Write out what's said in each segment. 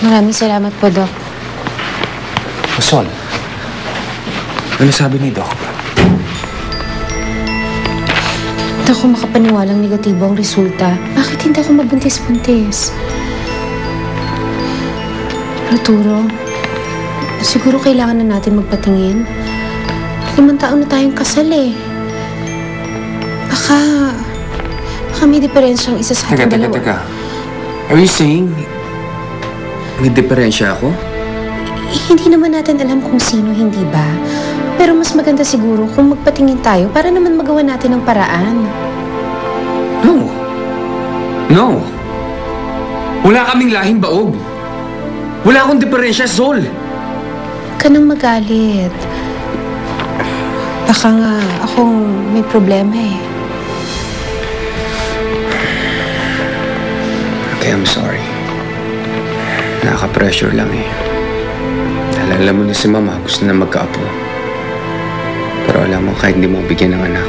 Maraming salamat po, Doc. Sol, ano sabi ni Doc? Hindi ako makapaniwalang negatibo ang resulta. Bakit hindi ako mabuntis-buntis? Arturo, siguro kailangan na natin magpatingin. 5 taon na tayong kasal eh. Baka may diferensyang isa sa ating dalawa. Teka. Are you saying may diferensya ako? Hindi naman natin alam kung sino, hindi ba? Pero mas maganda siguro kung magpatingin tayo para naman magawa natin ng paraan. No. Wala kaming lahing baog. Wala akong diferensya, Sol. Huwag ka nang magalit. Baka nga akong may problema eh. Okay, I'm sorry. Nakaka-pressure lang eh. Dahil alam mo na si Mama gusto na magkaapo. Pero alam mo, kahit hindi mo bigyan ng anak,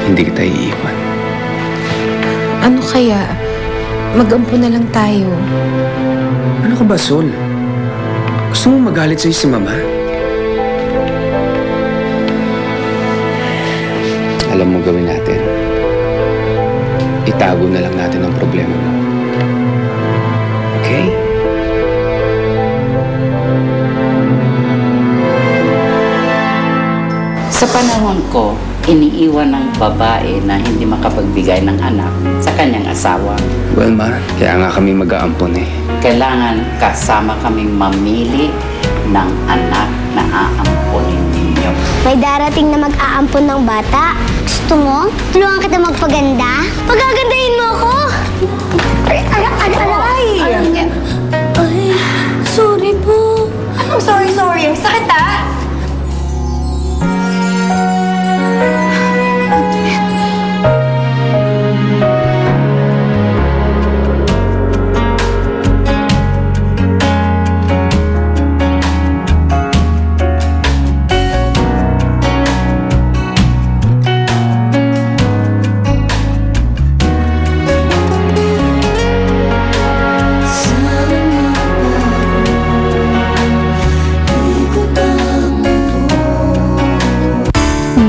hindi kita iiwan. Ano kaya? Mag-ampo na lang tayo. Ano ka ba, Sol? Gusto mo magalit sa'yo si Mama? Alam mo gawin natin. Itago na lang natin ang problema mo. Okay? Sa panahon ko, iniiwan ng babae na hindi makapagbigay ng anak sa kanyang asawa. Well, Ma, kaya nga kami mag-aampon eh. Kailangan kasama kaming mamili ng anak na aamponin ninyo. May darating na mag-aampon ng bata. Gusto mo? Tulungan kita magpaganda? Pagagandahin mo ako! Ay! Sorry po. Anong sorry? Ang sakit ah!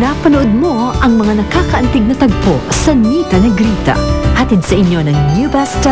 Napanood mo ang mga nakakaantig na tagpo sa Nita Negrita. Hatid sa inyo ng New Best